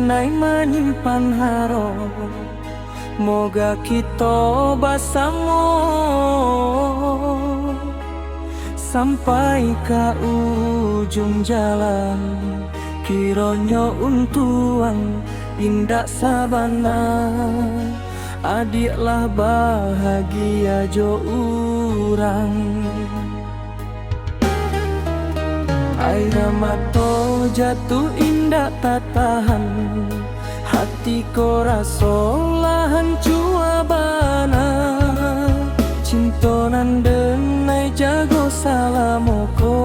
denai menyimpan harap, moga kita bersama sampai ke ujung jalan. Kiranya untuang indah sabana, adiklah bahagia jo urang. Air mata jatuh indah tak tahan, hati ko rasa lahan cua bana. Cinta nan denai jago salamoko,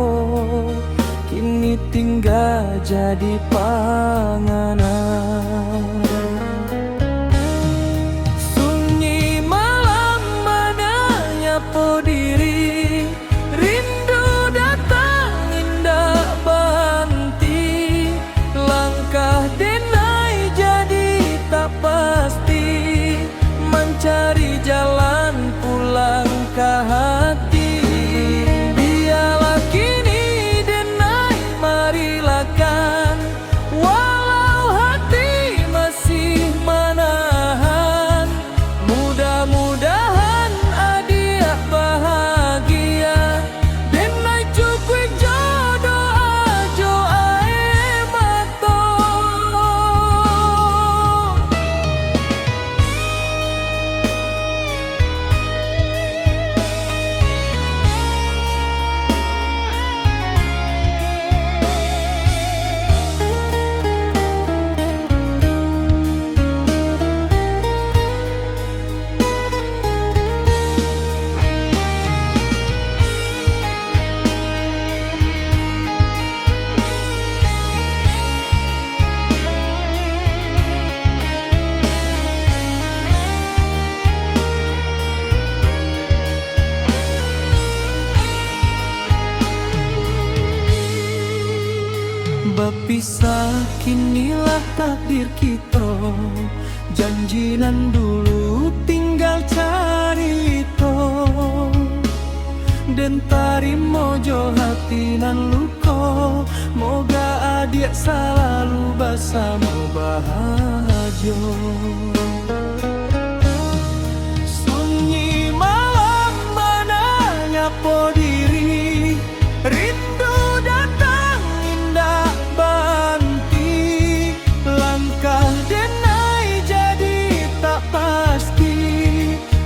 kini tinggal jadi panganan. Sunyi malam mananya po diri, rindu datang indah banti. Langkah denai jadi tak pasti, mencari jalan pulang ke hati. Biarlah kini denai marilakan, walau hati masih menahan. Mudah-mudahan adia bahagia, denai cukup jodoh ajo ae mato. Berpisah kinilah takdir kita, janjinan dulu tinggal cari to. Dan tarimo jo hati nan luko, moga adik selalu bersama bahagia. Sunyi malam mananya po diri, rindu datang indah banti. Langkah denai jadi tak pasti,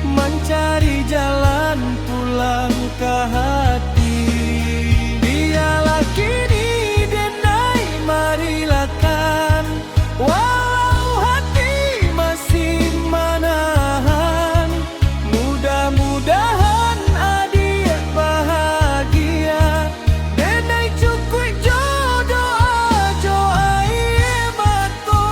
mencari jalan pulang ke hati. Biarlah kini denai marilakan, walau hati masih menahan. Mudah-mudahan adik bahagia, denai cukup jodoh ajo ae mato.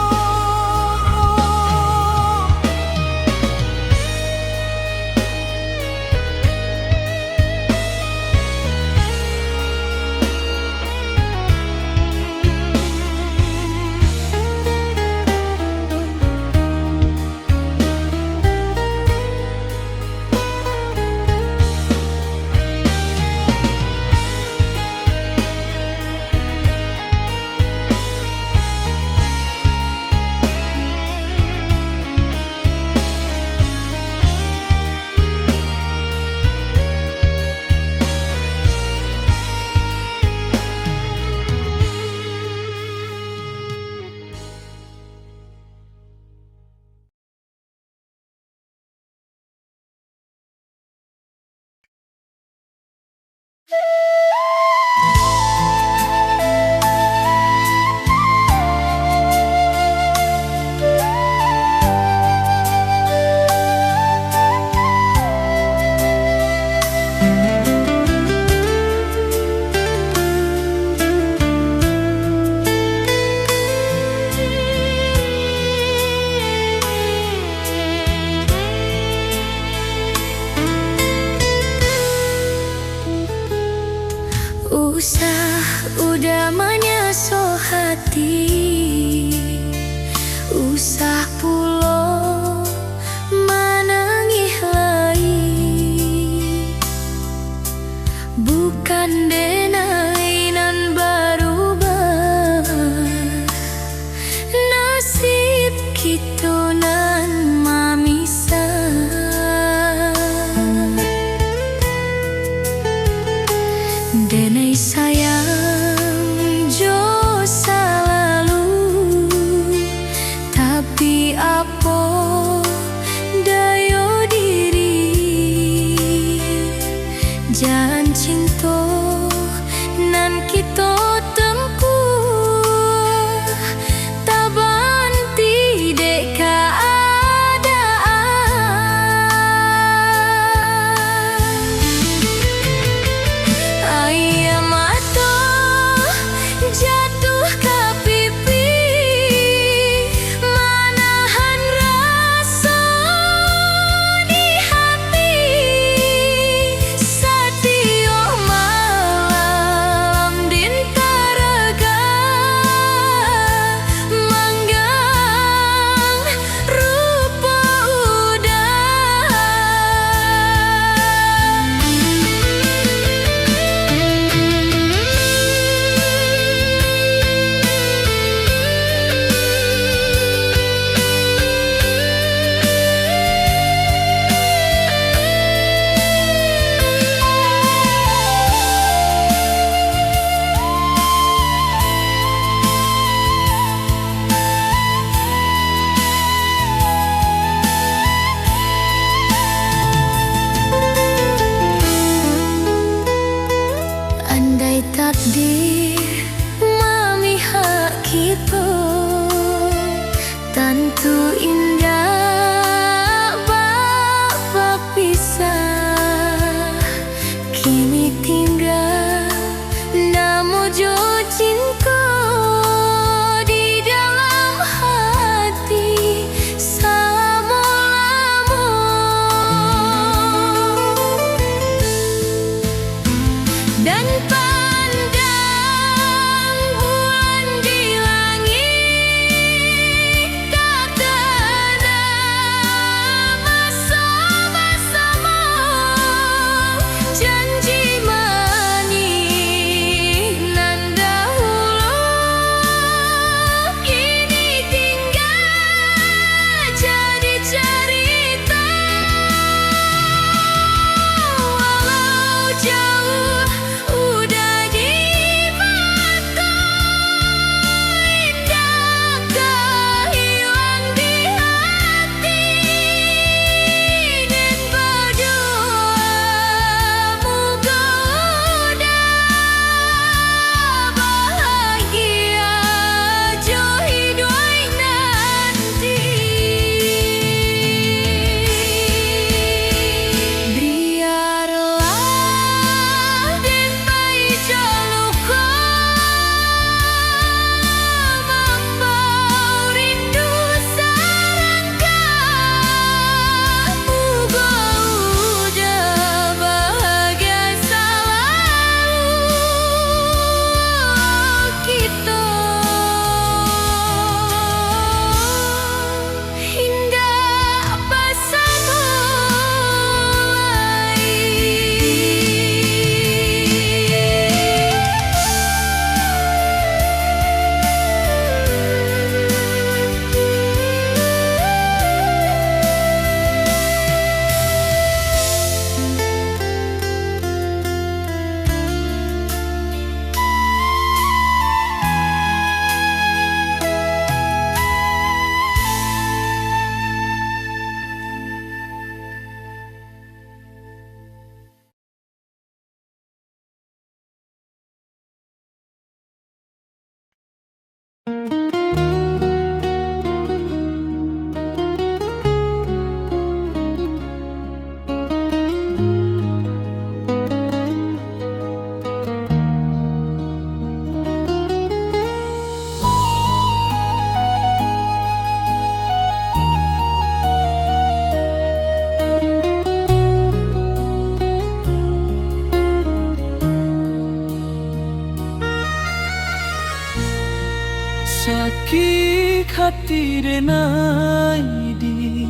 denai di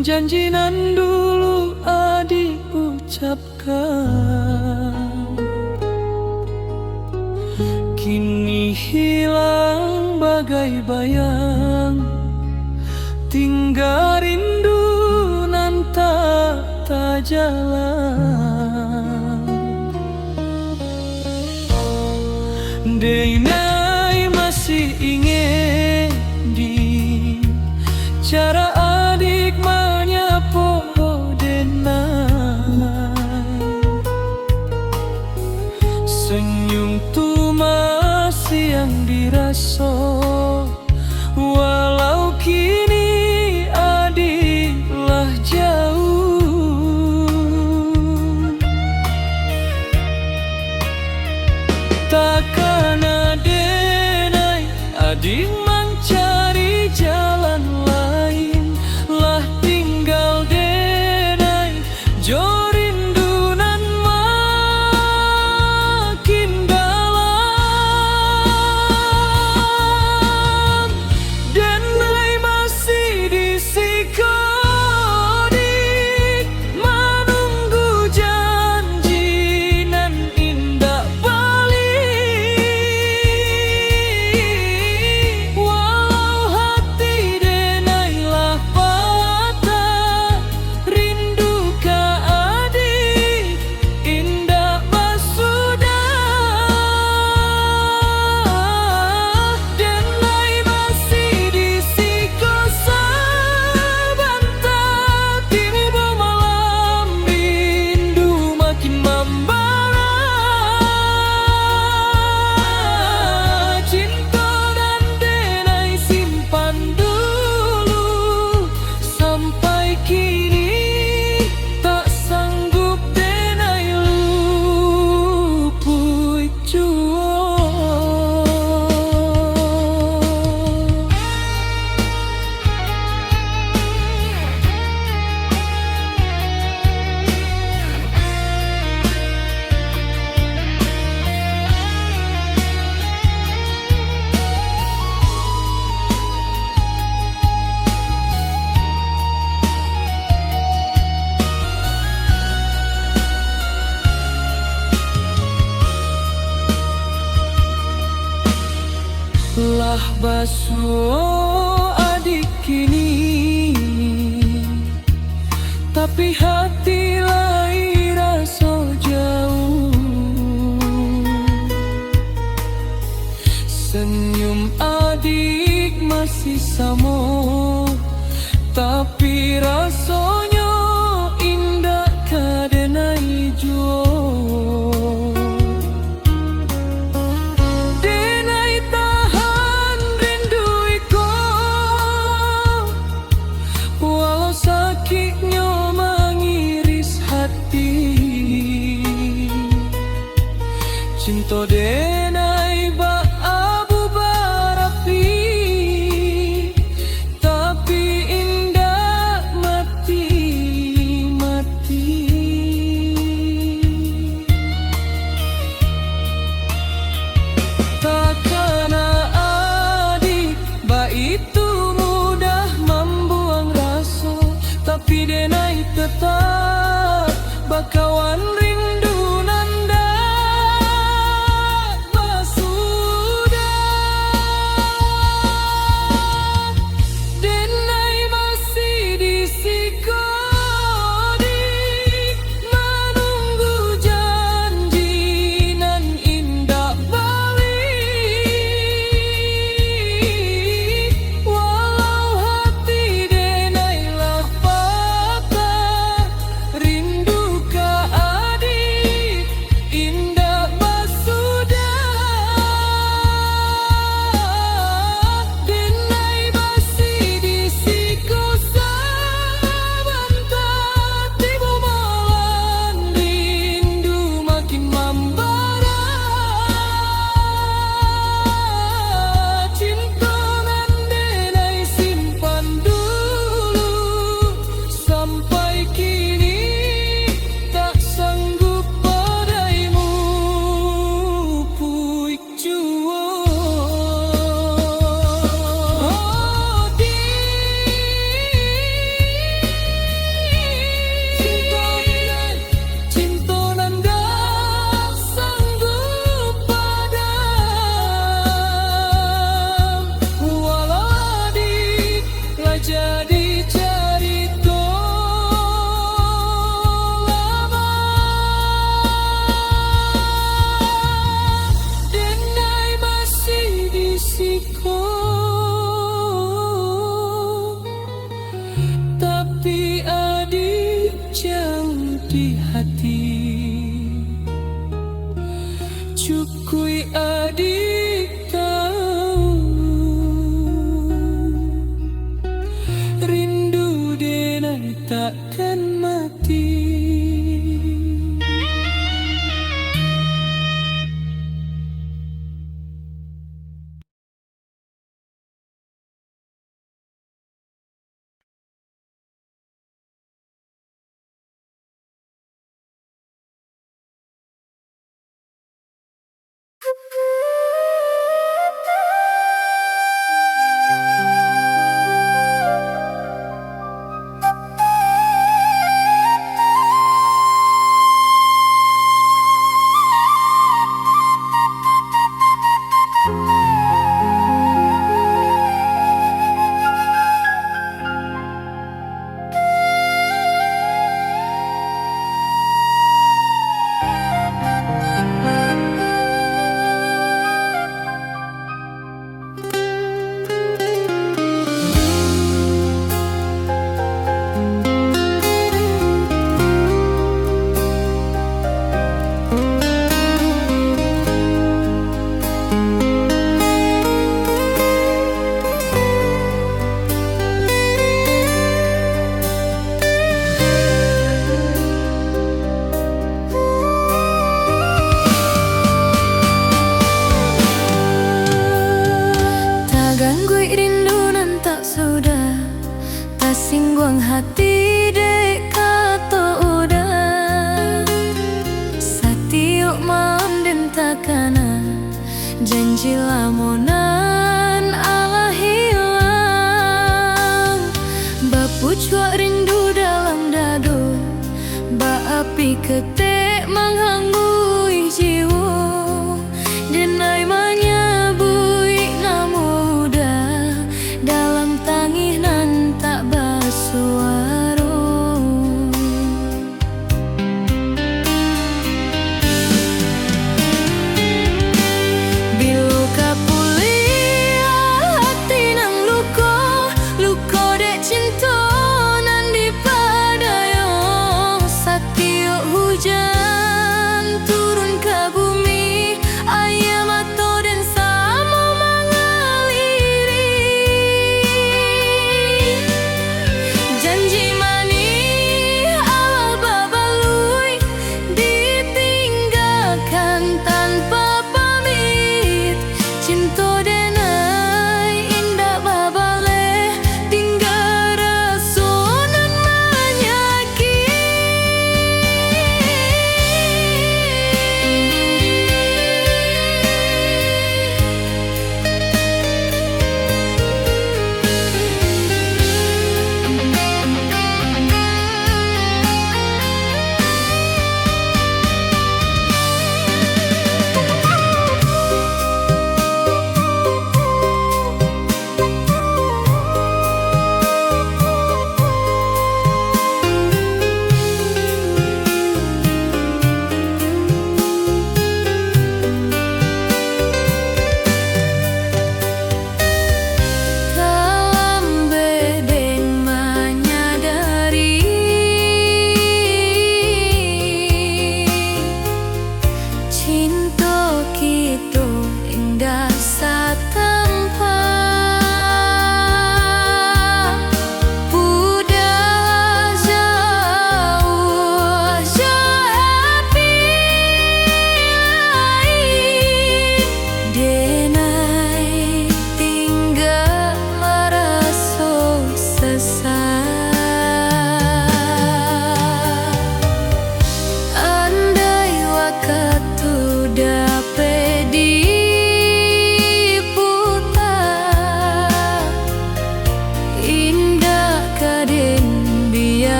janji nan dulu adik ucapkan, kini hilang bagai bayang, tinggal rindu nan tak jalan. Denai masih ingin di cara adik menyapa denai, senyum tu masih yang dirasa, walau kini adiklah jauh. Takkan denai adik mencari jalan lain, lah tinggal denai jo rindu nan makin dalam. Denai masih di sikodik menunggu janji nan indah balik, walau hati denai lah patah, rindu ka adik indah basudah. Denai masih di siko sabantah, tiba malam rindu makin membara. Cinta dan denai simpan dulu, sampai kini tak sanggup denai luput jua. Lah basuh adik kini, tapi hati lain rasa jauh. Senyum adik masih sama, tapi rasanya indah ka denai jua. Denai tahan rindu iko, walau sakitnya mengiris hati. Cinta denai bak abu barapi, tapi indah mati-mati. Takkan adik ba itu mudah membuang rasa, tapi denai tetap bakawan rindu nanda basudah. Denai masih di sikodik menunggu janji nan indah balik, walau hati denai lah patah, rindu ka di hati. Cukui adik kau, rindu denai takkan mati. Singgung hati dek kato udah satiuk mam den takana janji lamunan ala hilang bapucuk rindu dalam dado ba api ketek menghangui jiwa denai menyebui namuda dalam tangih nan tak suara bilu kapulia hati nang luko dek cinta nan dipadayo satiuk hujan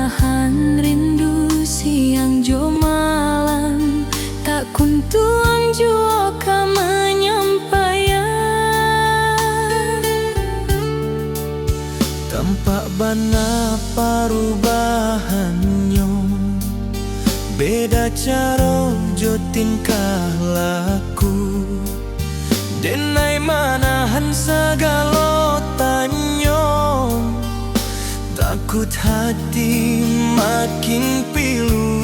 menahan rindu siang jo malam, tak kuntuang jua ka menyampaikan. Tampak bana perubahannya, beda cara jo tingkah laku, denai manahan segala tanya, takut hati makin pilu.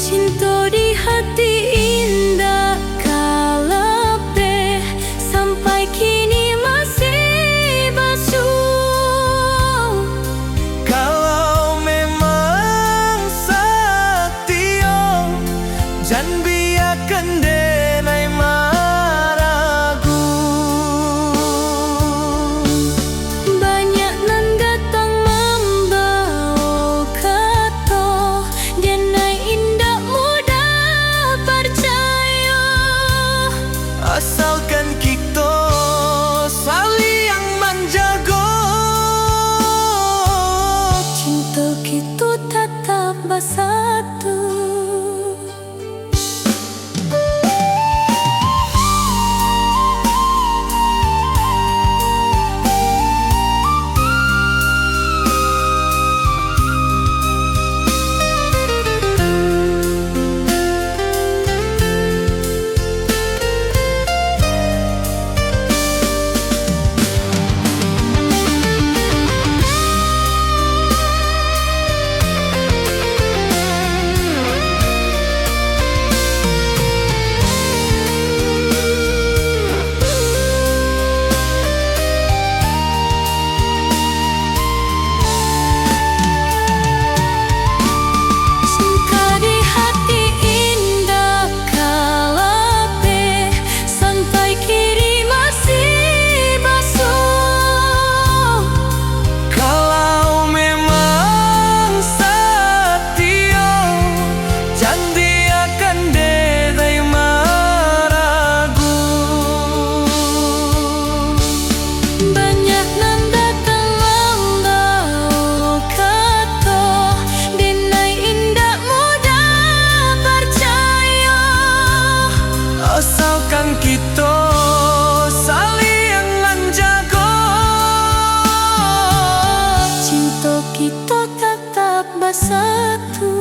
Cinta di hati indah kalapeh, sampai kini masih basuh. Kalau memang setia, jangan biarkan denai maragu. Banyak nan datang membawa kata, denai indah mudah percaya. Asalkan kita saling menjaga, Cinta kita tetap bersatu. asalkan kita saling menjaga, Cinta kita tetap bersatu.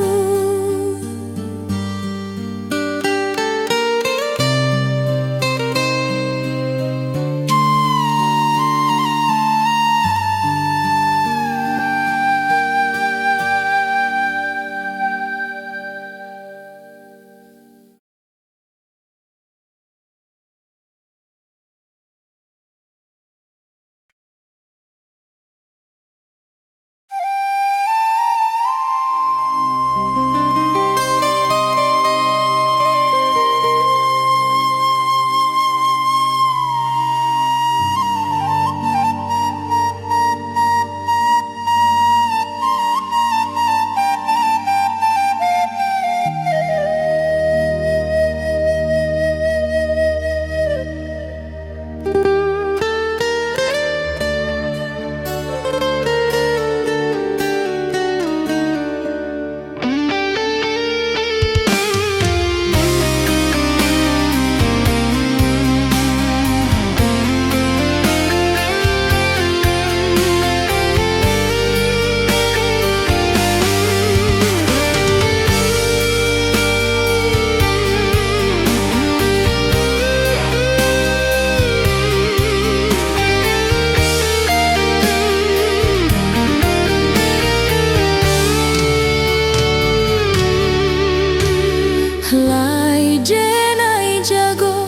Lai jenai jago,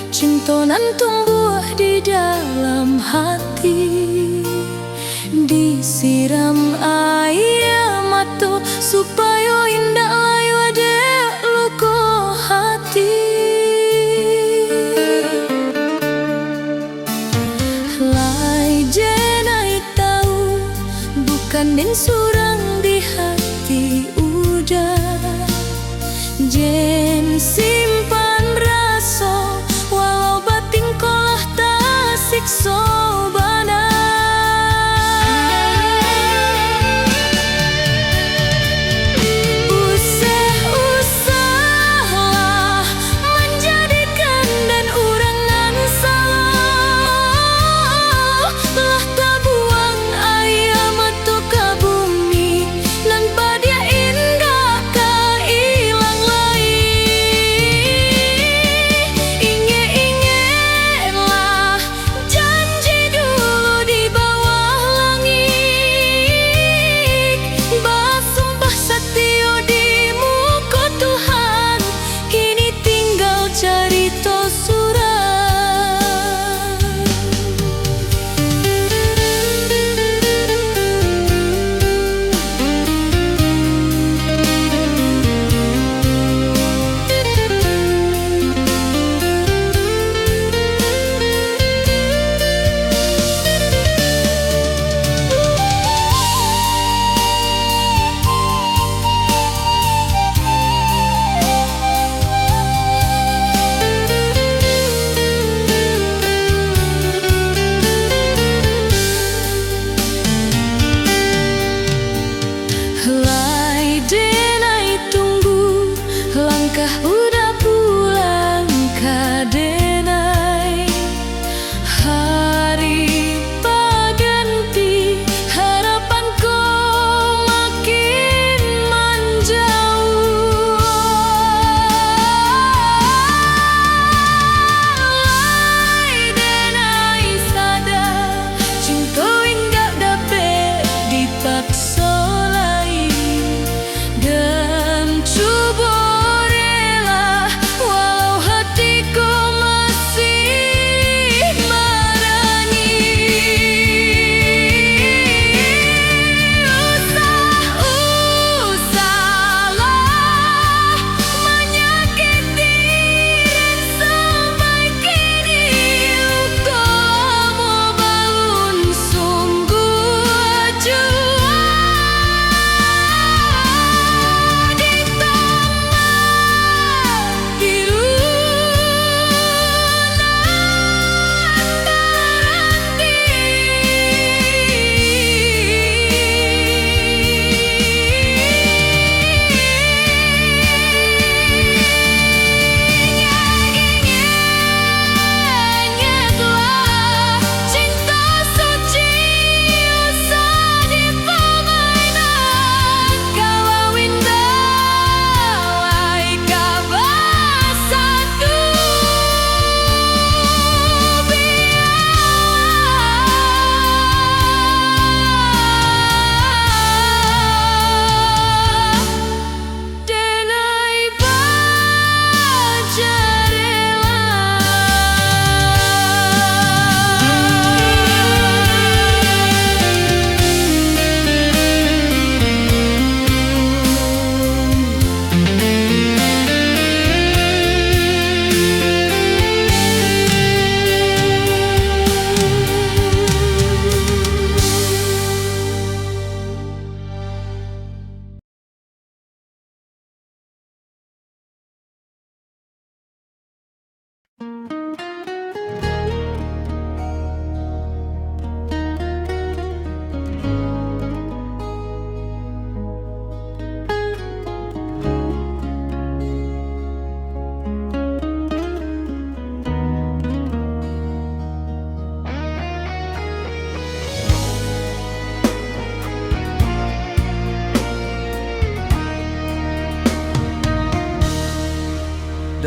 cinta nan tumbuh di dalam hati, disiram air mata supaya indah layu ada luka hati. Lai jenai tahu bukan den surang di hati udah, jen simpan rasa walau batin kolah tak siksa bana.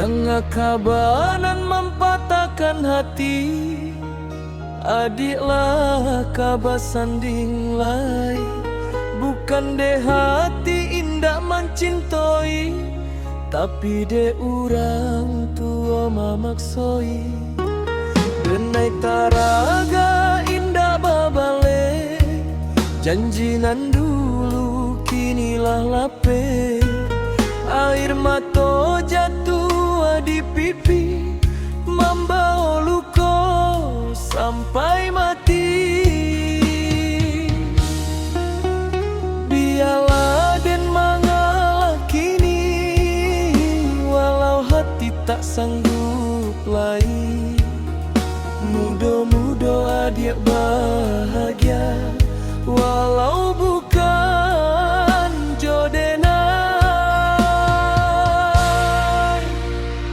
Dengar kabanan mempatahkan hati, adiklah kabar sanding lai. Bukan de hati indah mencintoi, tapi de orang tua mamaksoi. Denai taraga indah babale, janjinan dulu kinilah lape. Air mata jatuh di pipi, membawa luka sampai mati. Biarlah den mengalah kini, walau hati tak sanggup lagi. Mudah-mudah adik bahagia, walau bukan jodohnya.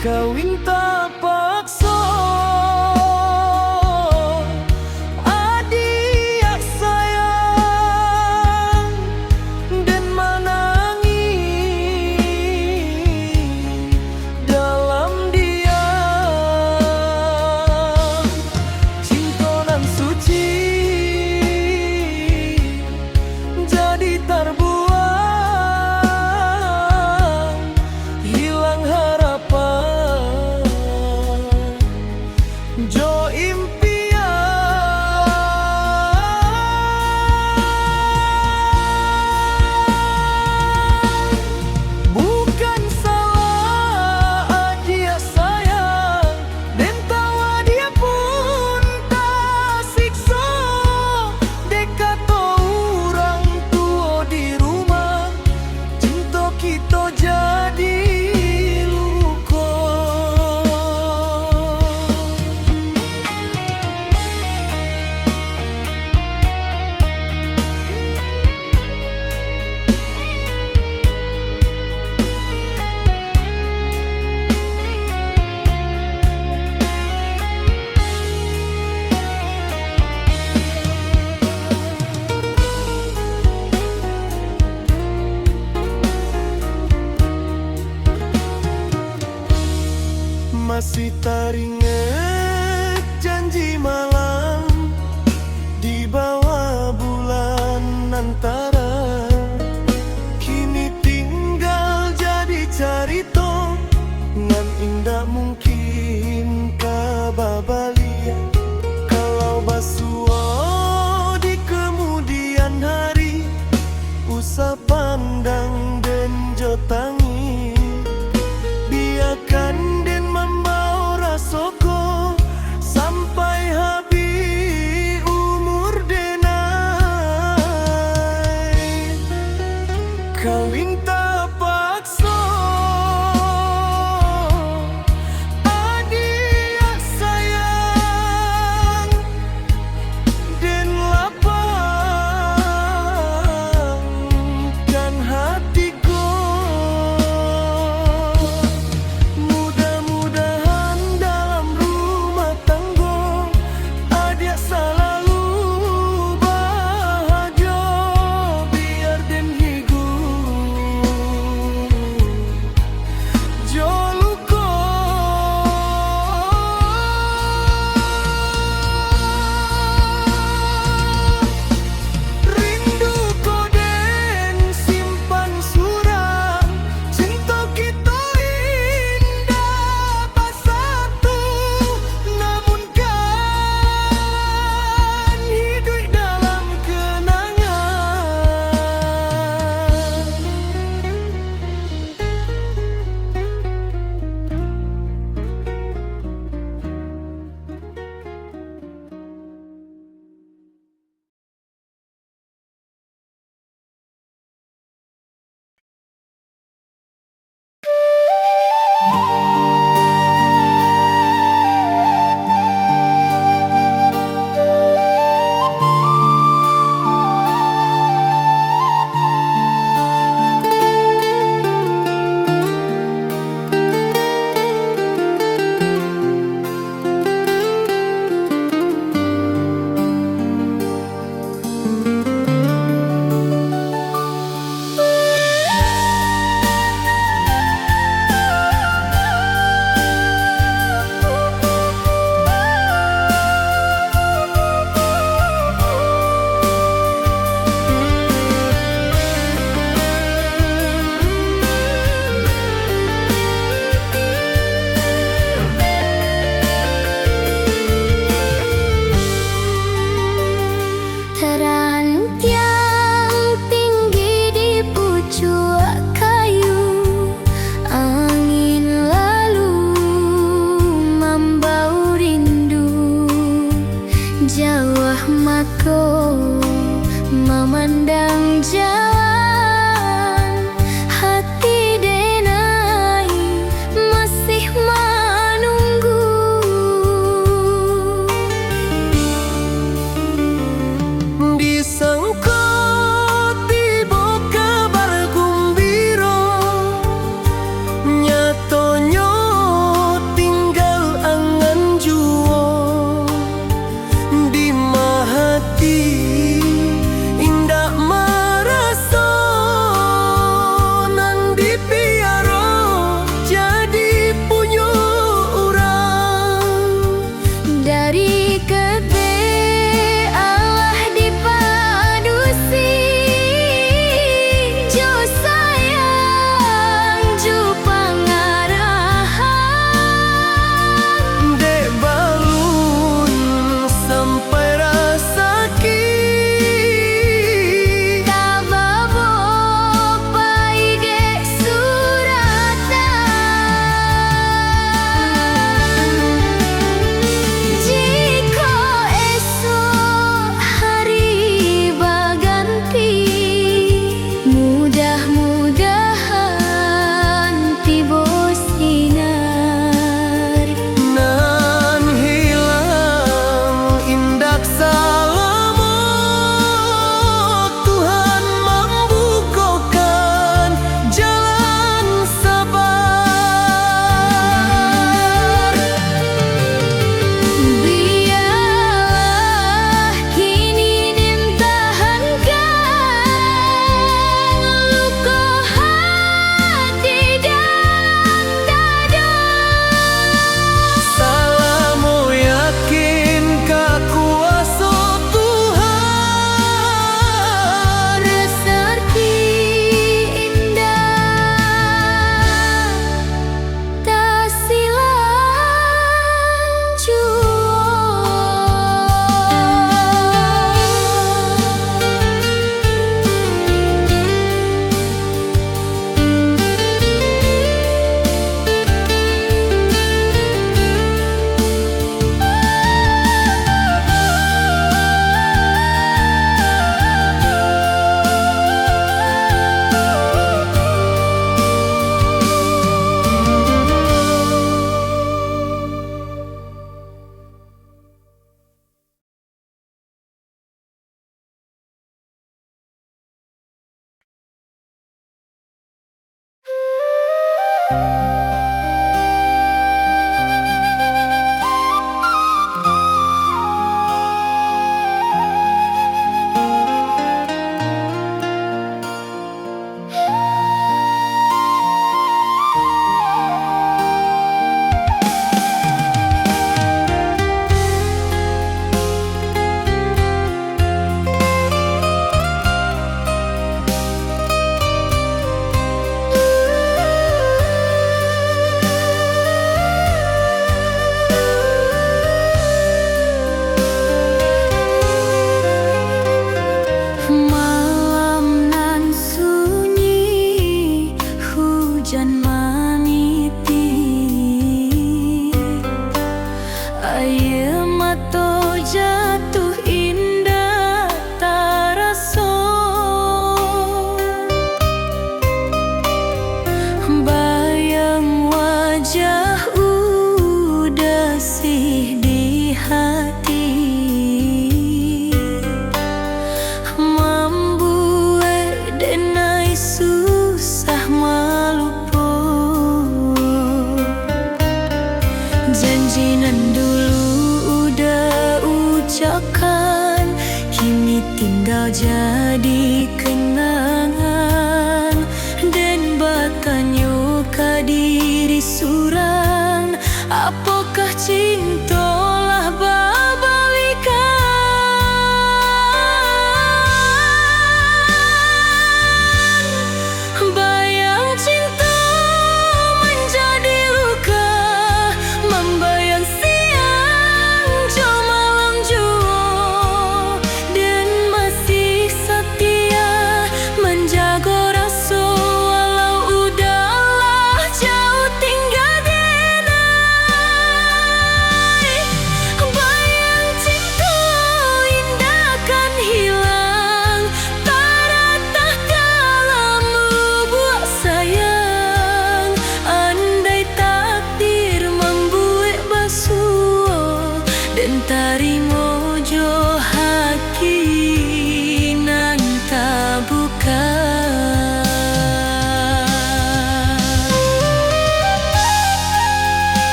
Kawin tak paksa, adik sayang, dan menangis dalam diam. Cinta nan suci jadi terbuang, hilang harapan. Jo impian, bukan salah adik sayang, dan tawa dia pun tak siksa. Dekat orang tua di rumah, cinta kita jadi luka. Masih teringat janji malam di bawah bulan antara. Kini tinggal jadi carita, ngan indah mungkin kababalia. Kalau basuh di kemudian hari, usah pandang dan jotangi. Biarkan den membawa rasoko sampai habis umur denai. Kawin tak paksa, adik sayang, dan lapangkan hatiku.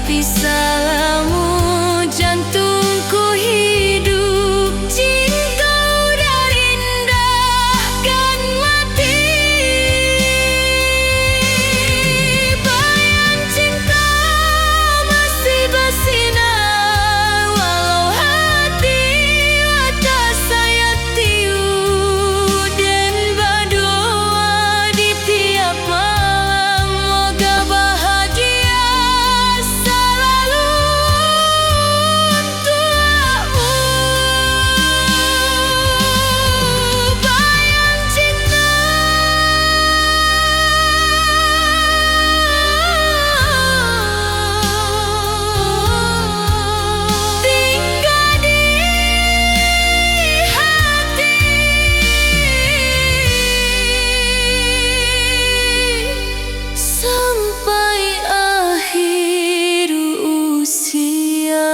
Tapi salahmu jantungku hidup, cinta udah indah kan mati. Bayang cinta masih bersinar, walau hati wadah saya tiup. Dan berdoa di tiap malam, moga bahagia selalu untukmu. Bayang cinta tinggal di hati sampai akhir usia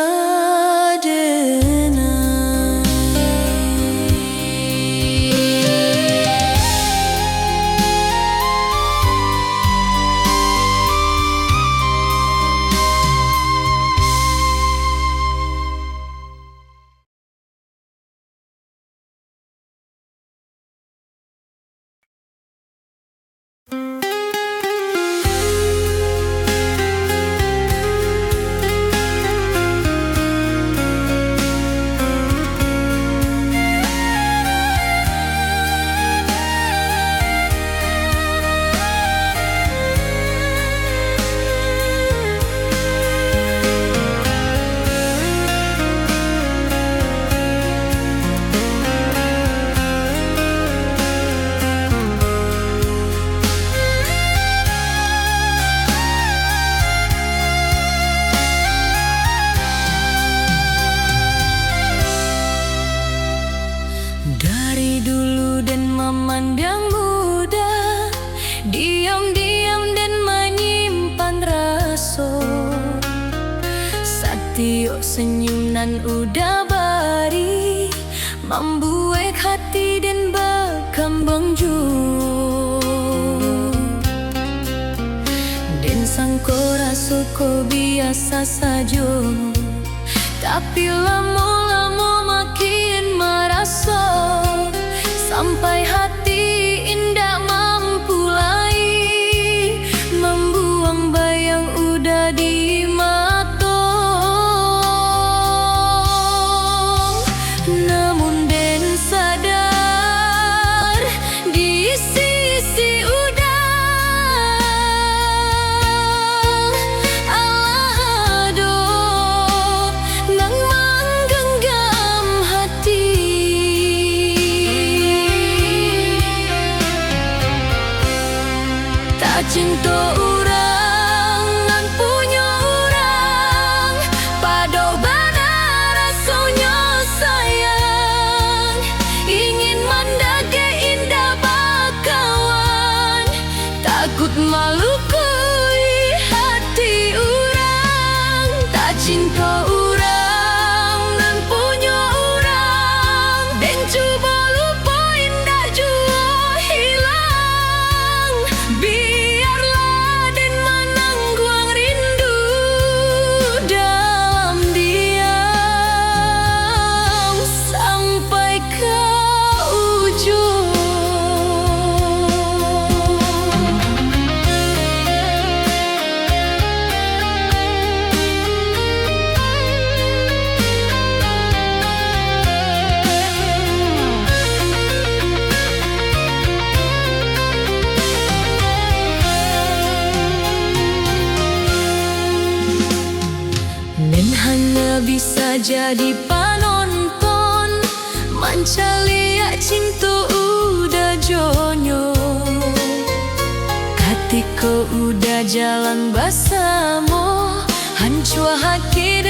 dari dulu dan memandang muda, diam-diam dan menyimpan rasa. Satio senyum nan udah bari, membuat hati dan berkembang jauh. Dan sangko rasa ko biasa saja, tapi lama-lama makin merasa, sampai hati indah mampu lagi membuang bayang udah di mata. Namun den sadar di sisi udah alado nang menggenggam hati. Tak cinta orang nan punya orang, pado benar rasanya sayang. Ingin mendake indah bakawan, takut malu kui hati orang. Tak cinta orang nan punya orang, dan coba lupa indah jua hilang. Biarlah dan menangguang rindu dalam diam sampai ke ujung. Nen hanya bisa jadi penonton, mencari cinta udah jonyo. Ketika udah jalan bersama, hancur hati